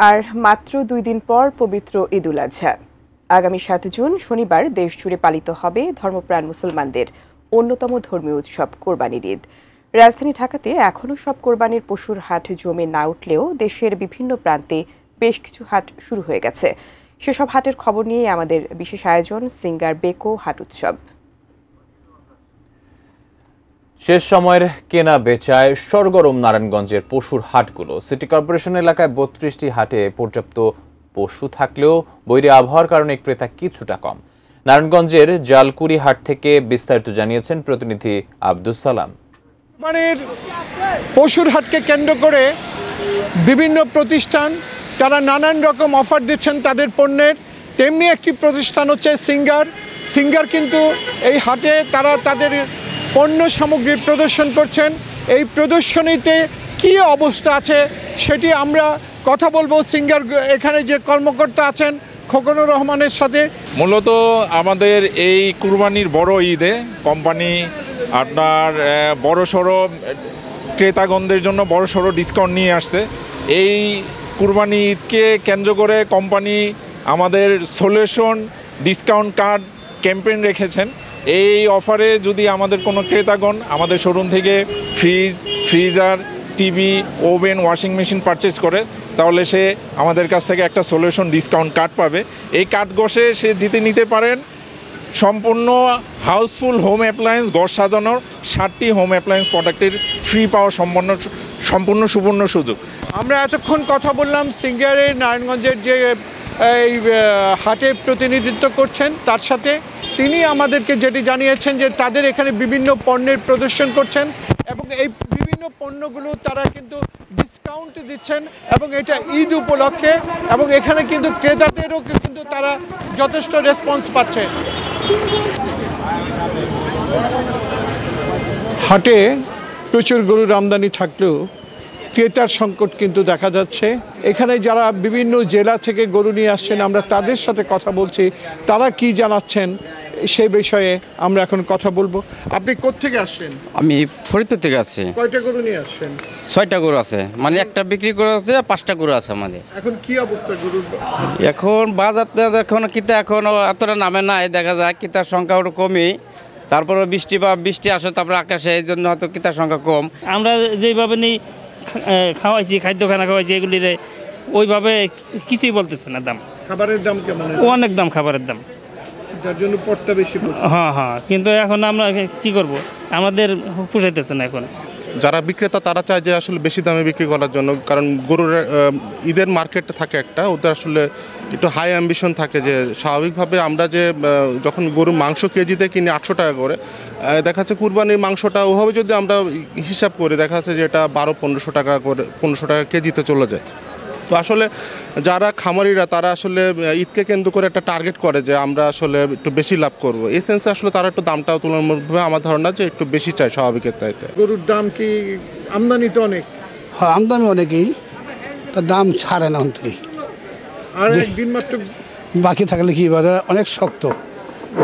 আর মাত্র 2 দিন পর পবিত্র ঈদ উল আজহা। আগামী 7 জুন শনিবার দেশজুড়ে পালিত হবে ধর্মপ্রাণ মুসলমানদের অন্যতম ধর্মীয় উৎসব কোরবানির ঈদ। রাজধানী ঢাকাতে এখনও সব কোরবানির পশুর হাট জমে না উঠলেও দেশের বিভিন্ন প্রান্তে বেশ কিছু হাট শুরু হয়ে গেছে। সেসব হাটের খবর নিয়ে আমাদের বিশেষ আয়োজন সিঙ্গার বেকো হাট উৎসব। শেষ সময়ের কেনা বেচায় সরগরম নারায়ণগঞ্জের পশুর হাটগুলো। সিটি কর্পোরেশন এলাকায় 32টি হাটে পর্যাপ্ত পশু থাকলেও বৈরী আবহাওয়ার কারণে ক্রেতা কিছুটা কম। নারায়ণগঞ্জের জালকুড়ি হাট থেকে বিস্তারিত জানিয়েছেন প্রতিনিধি আব্দুস সালাম। পশুর হাটকে কেন্দ্র করে বিভিন্ন প্রতিষ্ঠান তারা নানান রকম অফার দিচ্ছেন তাদের পণ্যের। তেমনি একটি প্রতিষ্ঠান হচ্ছে সিঙ্গার কিন্তু এই হাটে তারা তাদের পণ্য সামগ্রী প্রদর্শন করছেন। এই প্রদর্শনীতে কী অবস্থা আছে সেটি আমরা কথা বলবো সিঙ্গার এখানে যে কর্মকর্তা আছেন খোকনুর রহমানের সাথে। মূলত আমাদের এই কুরবানির বড় ঈদে কোম্পানি আপনার বড়সড় ক্রেতাগণদের জন্য বড়সড় ডিসকাউন্ট নিয়ে আসছে। এই কুরবানি ঈদকে কেন্দ্র করে কোম্পানি আমাদের সলিউশন ডিসকাউন্ট কার্ড ক্যাম্পেইন রেখেছেন। এই অফারে যদি আমাদের কোনো ক্রেতাগণ আমাদের শোরুম থেকে freezer, TV, oven, washing machine purchase করে তাহলে সে আমাদের কাছ থেকে একটা সলিউশন ডিসকাউন্ট কার্ড পাবে। এই কার্ড ঘষে সে জিতে নিতে পারেন সম্পূর্ণ হাউসফুল হোম অ্যাপ্লায়েন্স, ঘর সাজানোর 60টি হোম অ্যাপ্লায়েন্স প্রোডাক্টের ফ্রি পাওয়ার সম্পূর্ণ সুবর্ণ সুযোগ। আমরা এতক্ষণ কথা বললাম সিঙ্গারের নারায়ণগঞ্জের যে এই হাটে প্রতিনিধিত্ব করছেন তার সাথে। তিনি আমাদেরকে যেটি জানিয়েছেন যে তাদের এখানে বিভিন্ন পণ্যের প্রদর্শন করছেন এবং এই বিভিন্ন পণ্যগুলো তারা কিন্তু ডিসকাউন্ট দিচ্ছেন এবং এটা ঈদ উপলক্ষে এবং এখানে কিন্তু ক্রেতাদেরও কিন্তু তারা যথেষ্ট রেসপন্স পাচ্ছে। হাটে প্রচুর গরুর আমদানি থাকলেও ক্রেতার সংকট কিন্তু দেখা যাচ্ছে। এখানে যারা বিভিন্ন জেলা থেকে গরু নিয়ে আসছেন আমরা তাদের সাথে কথা বলছি, তারা কি জানাচ্ছেন সেই বিষয়ে আমরা এখন কথা বলবো। আপনি কোত্থেকে আসছেন? আমি ফরিদপুর থেকে আসছি। কয়টা গরু নিয়ে আসছেন? 6টা গরু আছে, মানে একটা বিক্রি করে আছে, 5টা গরু আছে আমাদের। এখন কি অবস্থা গরুর? এখন বাজারটা এখন কিতা এখন এতটা নামে নাই, দেখা যায় কিতার সংখ্যা ওটা কমই। তারপরে বৃষ্টি আসে, তারপরে আকাশে, এই জন্য হয়তো কিতার সংখ্যা কম। আমরা যেভাবে নিই খাওয়াইছি, খাদ্যখানা খাওয়াইছি, এগুলিরে ওইভাবে কিছুই বলতেছে না। দাম, খাবারের দাম কেমন? অনেক দাম খাবারের দাম, যার জন্য পড়টা বেশি। হ্যাঁ, কিন্তু এখন আমরা কি করব, আমাদের পোষাইতেছে না। এখন যারা বিক্রেতা তারা চায় যে আসলে বেশি দামে বিক্রি করার জন্য, কারণ গরুর ঈদের মার্কেটটা থাকে একটা, ওদের আসলে একটু হাই অ্যাম্বিশন থাকে যে স্বাভাবিকভাবে আমরা যে যখন গরুর মাংস কেজিতে কিনি 800 টাকা করে, দেখা যাচ্ছে কুরবানির মাংসটা ওভাবে যদি আমরা হিসাব করি দেখা যাচ্ছে যে এটা 1200-1500 টাকা করে 1500 টাকা কেজিতে চলে যায়। তো আসলে যারা খামারিরা তারা আসলে ঈদকে কেন্দ্র করে একটা টার্গেট করে যে আমরা আসলে একটু বেশি লাভ করব। এই সেন্সে আসলে তারা একটু দামটাও তুলনামূলকভাবে আমার ধারণা যে একটু বেশি চায় স্বাভাবিকের চাইতে। গরুর দাম কি? আমদানি তো অনেক। হ্যাঁ, আমদানি অনেকই, তার দাম ছাড়ে না অন্তরে। আর একদিন মাত্র বাকি থাকলে কি অনেক শক্ত,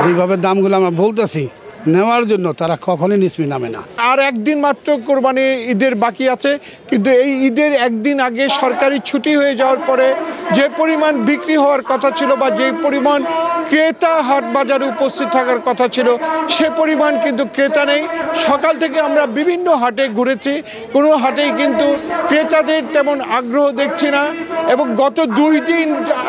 যেভাবে দামগুলো আমরা বলতেছি নেওয়ার জন্য তারা কখনোই নিষ্পি নামে না। আর একদিন মাত্র কোরবানি ঈদের বাকি আছে, কিন্তু এই ঈদের একদিন আগে সরকারি ছুটি হয়ে যাওয়ার পরে যে পরিমাণ বিক্রি হওয়ার কথা ছিল বা যে পরিমাণ ক্রেতা হাট বাজারে উপস্থিত থাকার কথা ছিল সে পরিমাণ কিন্তু ক্রেতা নেই। সকাল থেকে আমরা বিভিন্ন হাটে ঘুরেছি, কোনো হাটেই কিন্তু ক্রেতাদের তেমন আগ্রহ দেখছি না এবং গত 2 দিন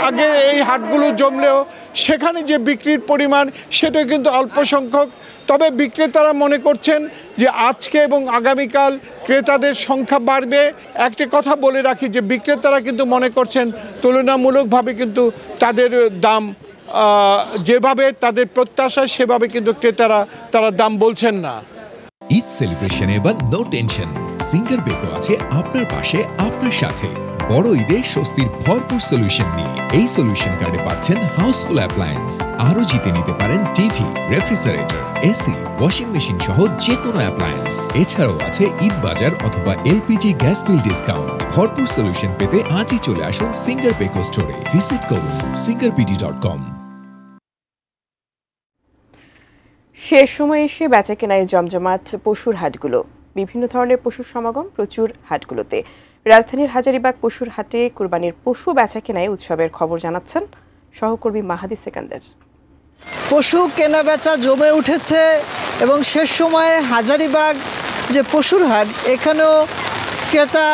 আগে এই হাটগুলো জমলেও সেখানে যে বিক্রির পরিমাণ সেটা কিন্তু অল্প সংখ্যক। তবে বিক্রেতারা মনে করছেন যে আজকে এবং আগামীকাল ক্রেতাদের সংখ্যা বাড়বে। একটা কথা বলে রাখি যে বিক্রেতারা কিন্তু মনে করছেন তুলনামূলকভাবে কিন্তু তাদের দাম যেভাবে তাদের প্রত্যাশা সেভাবে কিন্তু তারা দাম বলছেন না। ঈদ সেলিব্রেশনে এবার নো টেনশন, সিঙ্গার বেকো আছে আপনার পাশে, আপনার সাথে। বড় ঈদে স্বস্তির ভরপুর সলিউশন নিয়ে এই সলিউশন কার্ডে পাচ্ছেন হাউসফুল অ্যাপ্লায়েন্স। আরও জিতে নিতে পারেন TV, refrigerator, AC, washing machine সহ যে কোনো অ্যাপ্লায়েন্স। এছাড়াও আছে ঈদ বাজার অথবা এলপিজি গ্যাস বিল ডিসকাউন্ট। ভরপুর সলিউশন পেতে আজই চলে আসুন সিঙ্গার বেকো স্টোরে। ভিজিট করুন singarpd.com। শেষ সময় এসে বেচাকেনায় জমজমাট পশুর হাটগুলো। বিভিন্ন ধরনের পশুর সমাগম প্রচুর হাটগুলোতে। রাজধানীর হাজারীবাগ পশুর হাটে কুরবানির পশু বেচাকেনায় উৎসবের খবর জানাচ্ছেন সহকর্মী মাহাদি সেকান্দার। পশু কেনাবেচা জমে উঠেছে এবং শেষ সময়ে হাজারীবাগ যে পশুর হাট, এখানেও ক্রেতা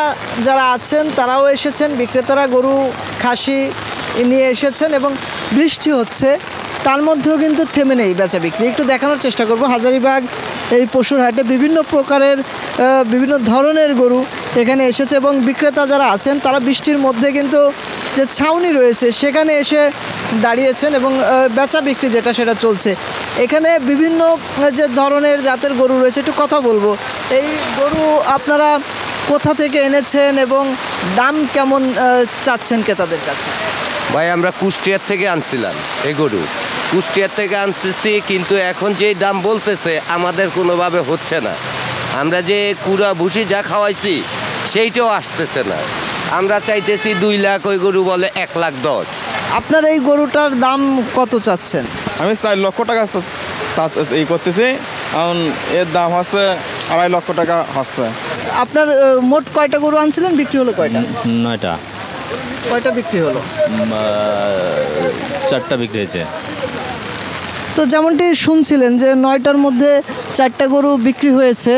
যারা আছেন তারাও এসেছেন, বিক্রেতারা গরু খাসি নিয়ে এসেছেন এবং বৃষ্টি হচ্ছে, তার মধ্যেও কিন্তু থেমে নেই বেচা বিক্রি। একটু দেখানোর চেষ্টা করব হাজারীবাগ এই পশুর হাটে বিভিন্ন প্রকারের বিভিন্ন ধরনের গরু এখানে এসেছে এবং বিক্রেতা যারা আছেন তারা বৃষ্টির মধ্যে কিন্তু যে ছাউনি রয়েছে সেখানে এসে দাঁড়িয়েছেন এবং বেচা বিক্রি যেটা সেটা চলছে। এখানে বিভিন্ন যে ধরনের জাতের গরু রয়েছে একটু কথা বলবো। এই গরু আপনারা কোথা থেকে এনেছেন এবং দাম কেমন চাচ্ছেন ক্রেতাদের কাছে? ভাই আমরা কুষ্টিয়ার থেকে আনছিলাম এই গরু, কুষ্টিয়ার থেকে আনতেছি, কিন্তু এখন যেই দাম বলতেছে আমাদের কোনোভাবে হচ্ছে না। আমরা যে কুড়া ভুসি যা খাওয়াইছি সেইটাও আসতেছে না। আমরা চাইতেছি 2 লাখ, ওই গরু বলে 1,10,000। আপনার এই গরুটার দাম কত চাচ্ছেন? আমি 4 লক্ষ টাকা এই করতেছি, কারণ এর দাম হচ্ছে 2.5 লক্ষ টাকা হচ্ছে। আপনার মোট কয়টা গরু আনছিলেন, বিক্রি হলো কয়টা? 9টা। কয়টা বিক্রি হলো? 4টা বিক্রি হয়েছে। তো যেমনটি শুনছিলেন যে 9টার মধ্যে 4টা গরু বিক্রি হয়েছে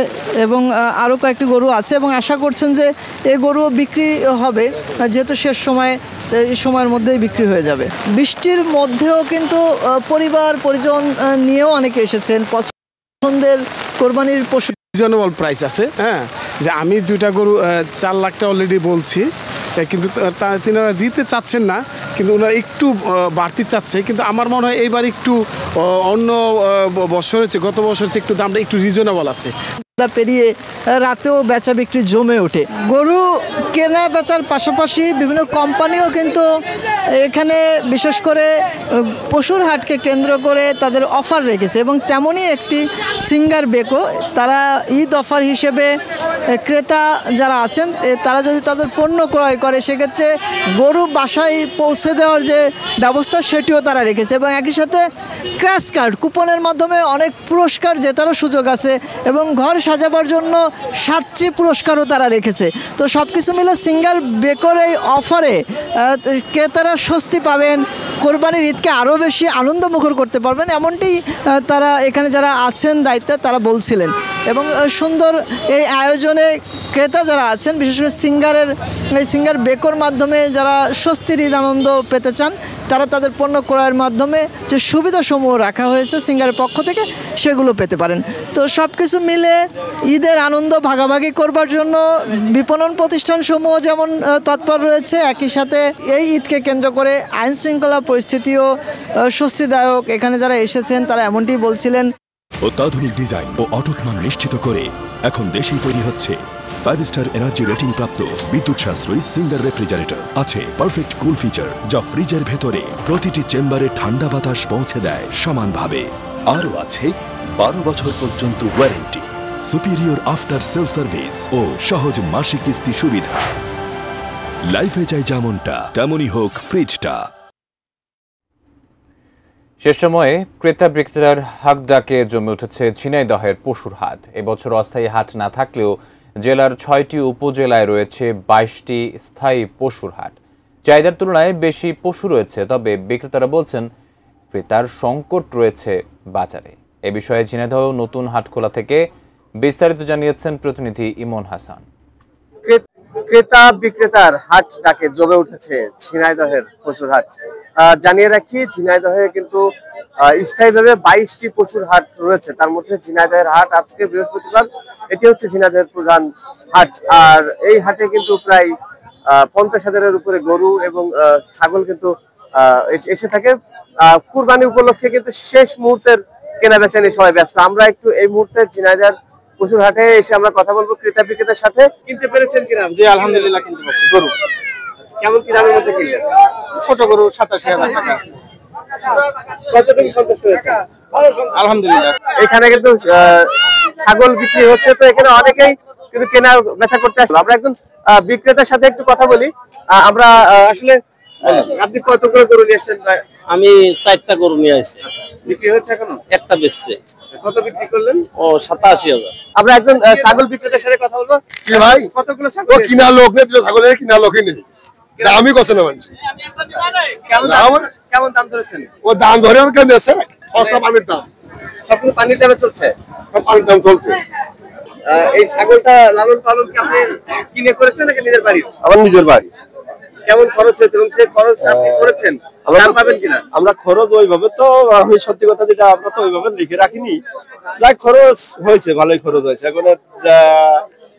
এবং আরও কয়েকটি গরু আছে এবং আশা করছেন যে এই গরুও বিক্রি হবে, যেহেতু শেষ সময় এই সময়ের মধ্যেই বিক্রি হয়ে যাবে। বৃষ্টির মধ্যেও কিন্তু পরিবার পরিজন নিয়েও অনেকে এসেছেন। পছন্দের কোরবানির পশু রিজনেবল প্রাইস আছে, হ্যাঁ, যে আমি 2টা গরু 4 লাখটা অলরেডি বলছি, কিন্তু তিনারা দিতে চাচ্ছেন না, কিন্তু ওনারা একটু বাড়তি চাচ্ছে। কিন্তু আমার মনে হয় এইবার একটু অন্য বছর হচ্ছে, গত বছর হচ্ছে একটু দামটা একটু রিজনেবল আছে। পেরিয়ে রাতেও বেচা বিক্রি জমে ওঠে। গরু কেনা বেচার পাশাপাশি বিভিন্ন কোম্পানিও কিন্তু এখানে বিশেষ করে পশুর হাটকে কেন্দ্র করে তাদের অফার রেখেছে এবং তেমনই একটি সিঙ্গার বেকো, তারা ঈদ অফার হিসেবে ক্রেতা যারা আছেন তারা যদি তাদের পণ্য ক্রয় করে সেক্ষেত্রে গরু বাসায় পৌঁছে দেওয়ার যে ব্যবস্থা সেটিও তারা রেখেছে এবং একই সাথে ক্র্যাশ কার্ড কুপনের মাধ্যমে অনেক পুরস্কার জেতারও সুযোগ আছে এবং ঘর সাজাবার জন্য 7টি পুরস্কারও তারা রেখেছে। তো সব কিছু মিলে সিঙ্গার বেকোর এই অফারে ক্রেতারা স্বস্তি পাবেন, কোরবানির ঈদকে আরও বেশি আনন্দমুখর করতে পারবেন, এমনটি তারা এখানে যারা আছেন দায়িত্বে তারা বলছিলেন। এবং সুন্দর এই আয়োজনে ক্রেতা যারা আছেন বিশেষ করে সিঙ্গার বেকোর মাধ্যমে যারা স্বস্তির ঈদ আনন্দ পেতে চান তারা তাদের পণ্য ক্রয়ের মাধ্যমে যে সুবিধাসমূহ রাখা হয়েছে সিঙ্গারের পক্ষ থেকে সেগুলো পেতে পারেন। তো সব কিছু মিলে ঈদের আনন্দ ভাগাভাগি করবার জন্য বিপণন প্রতিষ্ঠানসমূহ যেমন তৎপর রয়েছে, একই সাথে এই ঈদকে কেন্দ্র করে আইন শৃঙ্খলা পরিস্থিতিও স্বস্তিদায়ক। এখানে যারা এসেছেন তারা এমনটি বলছিলেন। অত্যাধুনিক ডিজাইন ও অটুট মান নিশ্চিত করে এখন দেশেই তৈরি হচ্ছে 5 স্টার এনার্জি রেটিং প্রাপ্ত বিদ্যুৎ সাশ্রয়ী সিঙ্গার রেফ্রিজারেটর। আছে পারফেক্ট কুল ফিচার, যা ফ্রিজের ভেতরে প্রতিটি চেম্বারে ঠান্ডা বাতাস পৌঁছে দেয় সমানভাবে। আরও আছে 12 বছর পর্যন্ত warranty, superior after sale service ও সহজ মাসিক কিস্তি সুবিধা। লাইফে চাই যেমনটা তেমনই হোক ফ্রিজটা। শেষ সময়ে ক্রেতা বিক্রেতার হাক ডাকে জমে উঠেছে ঝিনাইদহের পশুর হাট। এবছর অস্থায়ী হাট না থাকলেও জেলার 6টি উপজেলায় রয়েছে 22টি স্থায়ী পশুর হাট। চাহিদার তুলনায় বেশি পশু রয়েছে, তবে বিক্রেতারা বলছেন ক্রেতার সংকট রয়েছে বাজারে। এ বিষয়ে ঝিনাইদহ নতুন হাট খোলা থেকে বিস্তারিত জানিয়েছেন প্রতিনিধি ইমন হাসান। ক্রেতা বিক্রেতার হাট ডাকে জমে উঠেছে ঝিনাইদহের পশুর হাট। জানিয়ে রাখি, ঝিনাইদহে কিন্তু স্থায়ীভাবে 22টি পশুর হাট রয়েছে, তার মধ্যে ঝিনাইদহের হাট আজকে বৃহস্পতিবার, এটি হচ্ছে ঝিনাইদহের প্রধান হাট। আর এই হাটে কিন্তু প্রায় 50,000-এর উপরে গরু এবং ছাগল কিন্তু এসে থাকে। কুরবানি উপলক্ষে কিন্তু শেষ মুহূর্তের কেনা বেচা নিয়ে সবাই ব্যস্ত। আমরা একটু এই মুহূর্তে ঝিনাইদহের পশুর হাটে এসে আমরা কথা বলবো ক্রেতা বিক্রেতার সাথে। কিনতে পেরেছেন কিনা? জি আলহামদুলিল্লাহ কিনতে পারছি। গরু কেমন কি দামের মধ্যে কিনলেন? ছোট গরু 87,000 টাকা। কতটুকু সন্তুষ্ট হয়েছে? আলহামদুলিল্লাহ। এখানে কিন্তু ছাগল বিক্রি হচ্ছে, তো এখানে অনেকেই কিন্তু কেনা বেচা করতে আসলো। আমরা একজন বিক্রেতার সাথে একটু কথা বলি। আমরা আসলে আপনি কতগুলো গরু নিয়ে এসেছেন? আমি 4টা গরু নিয়ে আসছি। বিক্রি হচ্ছে এখনো? একটা বেচছে। কত বিক্রি করলেন? ও 87,000। আমরা একজন ছাগল বিক্রেতার সাথে কথা বলবো। কি ভাই? কতগুলো ছাগল? ও কিনা লোক নেই, ছাগলের কিনা লোকই নেই। দামই কত না মানুষ। কেমন দাম ধরেছেন? ও দাম ধরে আমি কেন দিচ্ছে? সস্তা পানির দাম। সবগুলো পানির দামে চলছে? সব পানির দাম চলছে। এই ছাগলটা লালন পালন কি আপনি কিনে করেছেন নাকি নিজের বাড়ি? আমার নিজের বাড়ি। কেমন খরচ হয়েছে এবং সেই খরচ আপনি করেছেন দাম পাবেন কিনা? আমরা খরচ ওইভাবে তো আমি সত্যি কথা যেটা আমরা তো ওইভাবে লিখে রাখিনি। যাই খরচ হয়েছে, ভালোই খরচ হয়েছে। এখন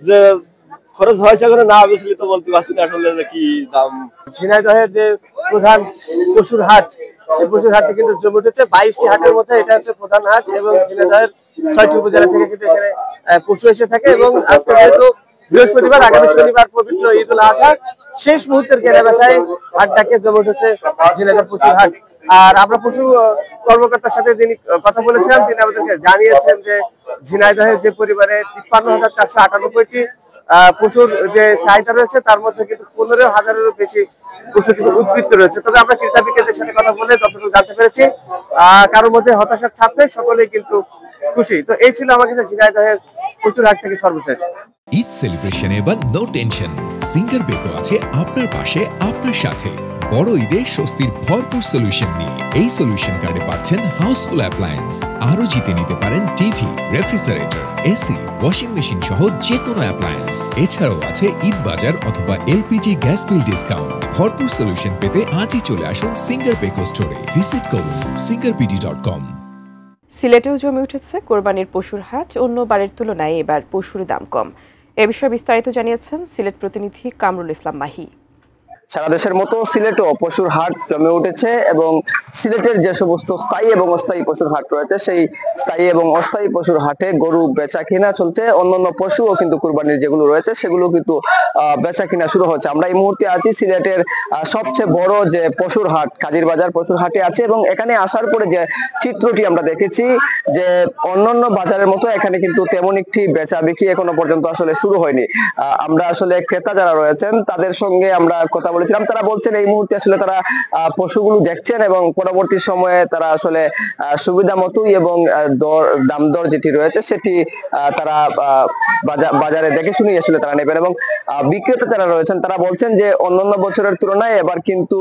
যে খরচ হয়েছে এখন না বেশি তো বলতে পারছি না আসলে কি দাম। ঝিনাইদহের যে প্রধান পশুর হাট, সেই পশুর হাটে কিন্তু জমে উঠেছে 22টি হাটের মধ্যে এটা হচ্ছে প্রধান হাট এবং ঝিনাইদহের 6টি উপজেলা থেকে কিন্তু এখানে পশু এসে থাকে এবং আজকে যেহেতু বৃহস্পতিবার, আগামী শনিবার পবিত্র ঈদুল আজহা, শেষ মুহূর্তের কেনাবেচায় হাটটাকে জমে উঠেছে ঝিনাইদহ পশুর হাট। আর আমরা পশু কর্মকর্তার সাথে যিনি কথা বলেছিলাম তিনি আমাদেরকে জানিয়েছেন যে ঝিনাইদহের যে পরিবারে 53,498টি পশুর যে চাহিদা রয়েছে তার মধ্যে কিন্তু 15,000-এরও বেশি পশু কিন্তু উদ্বৃত্ত রয়েছে। তবে আমরা ক্রেতা বিক্রেতাদের সাথে কথা বলে যতটুকু জানতে পেরেছি কারোর মধ্যে হতাশার ছাপ নেই, সকলেই কিন্তু খুশি। তো এই ছিল আমার কাছে ঝিনাইদহের পশুর হাট থেকে সর্বশেষ। ঈদ সেলিব্রেশনে এবার নো টেনশন, সিঙ্গার বেকো আছে আপনার পাশে আপনার সাথে। বড় ঈদে স্বস্তির ভরপুর সলিউশন নিয়ে এই সলিউশন কার্ডে পাচ্ছেন হাউসফুল অ্যাপ্লায়েন্স। আরও জিতে নিতে পারেন TV, refrigerator, AC, washing machine সহ যে কোনো অ্যাপ্লায়েন্স। এছাড়াও আছে ঈদ বাজার অথবা এলপিজি গ্যাস বিল ডিসকাউন্ট। ভরপুর সলিউশন পেতে আজই চলে আসুন সিঙ্গার বেকো স্টোরে। ভিজিট করুন singarpd.com। সিলেটেও জমে উঠেছে কোরবানির পশুর হাট। অন্য বারের তুলনায় এবার পশুর দাম কম। এ বিষয়ে বিস্তারিত জানিয়েছেন সিলেট প্রতিনিধি কামরুল ইসলাম মাহি। সারা দেশের মতো সিলেটও পশুর হাট জমে উঠেছে এবং সিলেটের যে সমস্ত স্থায়ী এবং অস্থায়ী পশুর হাট রয়েছে সেই স্থায়ী এবং অস্থায়ী পশুর হাটে গরু বেচা কিনা চলছে। অন্যান্য পশুও কিন্তু কুরবানির যেগুলো রয়েছে সেগুলো কিন্তু বেচা কিনা শুরু হচ্ছে। আমরা এই মুহূর্তে আছি সিলেটের সবচেয়ে বড় যে পশুর হাট কাজীর বাজার পশুর হাটে আছে এবং এখানে আসার পরে যে চিত্রটি আমরা দেখেছি যে অন্যান্য বাজারের মতো এখানে কিন্তু তেমন একটি বেচা বিক্রি এখনো পর্যন্ত আসলে শুরু হয়নি। আমরা আসলে ক্রেতা যারা রয়েছেন তাদের সঙ্গে আমরা কথা বলেছিলাম, তারা বলছেন এই মুহূর্তে আসলে তারা পশুগুলো দেখছেন এবং পরবর্তী সময়ে তারা আসলে সুবিধা মতোই এবং দাম দর যেটি রয়েছে সেটি তারা বাজারে দেখে শুনেই আসলে তারা নেবেন। এবং বিক্রেতা যারা রয়েছেন তারা বলছেন যে অন্যান্য বছরের তুলনায় এবার কিন্তু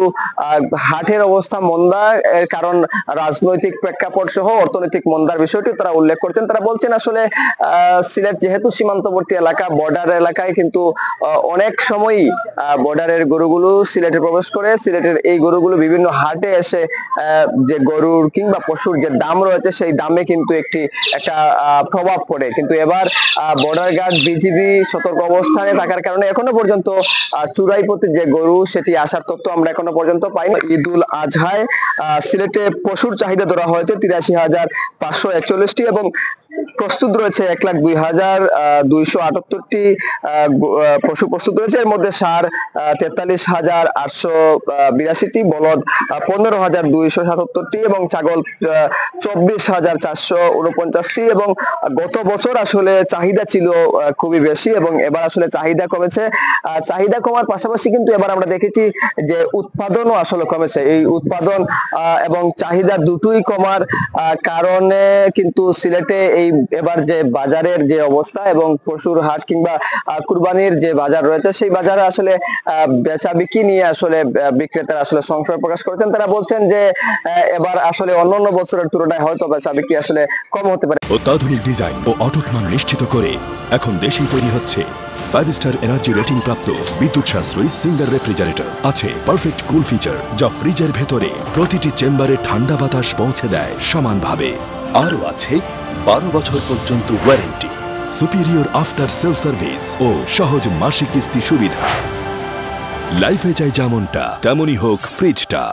হাটের অবস্থা মন্দা, এর কারণ রাজনৈতিক প্রেক্ষাপট সহ অর্থনৈতিক মন্দার বিষয়টি তারা উল্লেখ করছেন। তারা বলছেন আসলে সিলেট যেহেতু সীমান্তবর্তী এলাকা, বর্ডার এলাকায় কিন্তু অনেক সময়ই বর্ডারের গরুগুলো সিলেটে প্রবেশ করে। সিলেটের এই গরুগুলো বিভিন্ন হাটে এসে যে গরুর কিংবা পশুর যে দাম রয়েছে সেই দামে কিন্তু একটা প্রভাব পড়ে। কিন্তু এবার বর্ডার গার্ড, বিজিবি সতর্ক অবস্থানে থাকার কারণে এখনো পর্যন্ত চুরাইপতি যে গরু সেটি আসার তথ্য আমরা এখনো পর্যন্ত পাইনি। ঈদুল আজহায় সিলেটে পশুর চাহিদা ধরা হয়েছে 83,541টি এবং প্রস্তুত রয়েছে 1,02,278টি পশু প্রস্তুত রয়েছে। এর মধ্যে ষাঁড় 43,882টি, বলদ 15,277টি এবং ছাগল 24,449টি। এবং গত বছর আসলে চাহিদা ছিল খুবই বেশি এবং এবার আসলে চাহিদা কমেছে। চাহিদা কমার পাশাপাশি কিন্তু এবার আমরা দেখেছি যে উৎপাদনও আসলে কমেছে। এই উৎপাদন এবং চাহিদা দুটোই কমার কারণে কিন্তু সিলেটে এবার যে বাজারের যে অবস্থা এবং পশুর হাট কিংবা কুরবানির যে বাজার রয়েছে সেই বাজারে আসলে বেচা বিক্রি নিয়ে আসলে বিক্রেতারা আসলে সংশয় প্রকাশ করেছেন। তারা বলছেন যে এবার আসলে অন্যান্য বছরের তুলনায় হয়তো বেচা বিক্রি আসলে কম হতে পারে। অত্যাধুনিক ডিজাইন ও অটুট মান নিশ্চিত করে এখন দেশেই তৈরি হচ্ছে 5 স্টার এনার্জি রেটিং প্রাপ্ত বিদ্যুৎ সাশ্রয়ী সিঙ্গার রেফ্রিজারেটর। আছে পারফেক্ট কুল ফিচার যা ফ্রিজের ভেতরে প্রতিটি চেম্বারে ঠান্ডা বাতাস পৌঁছে দেয় সমানভাবে। আরও আছে 12 বছর পর্যন্ত warranty, superior after sale service ও সহজ মাসিক কিস্তি সুবিধা। লাইফে চাই যেমনটা তেমনই হোক ফ্রিজটা।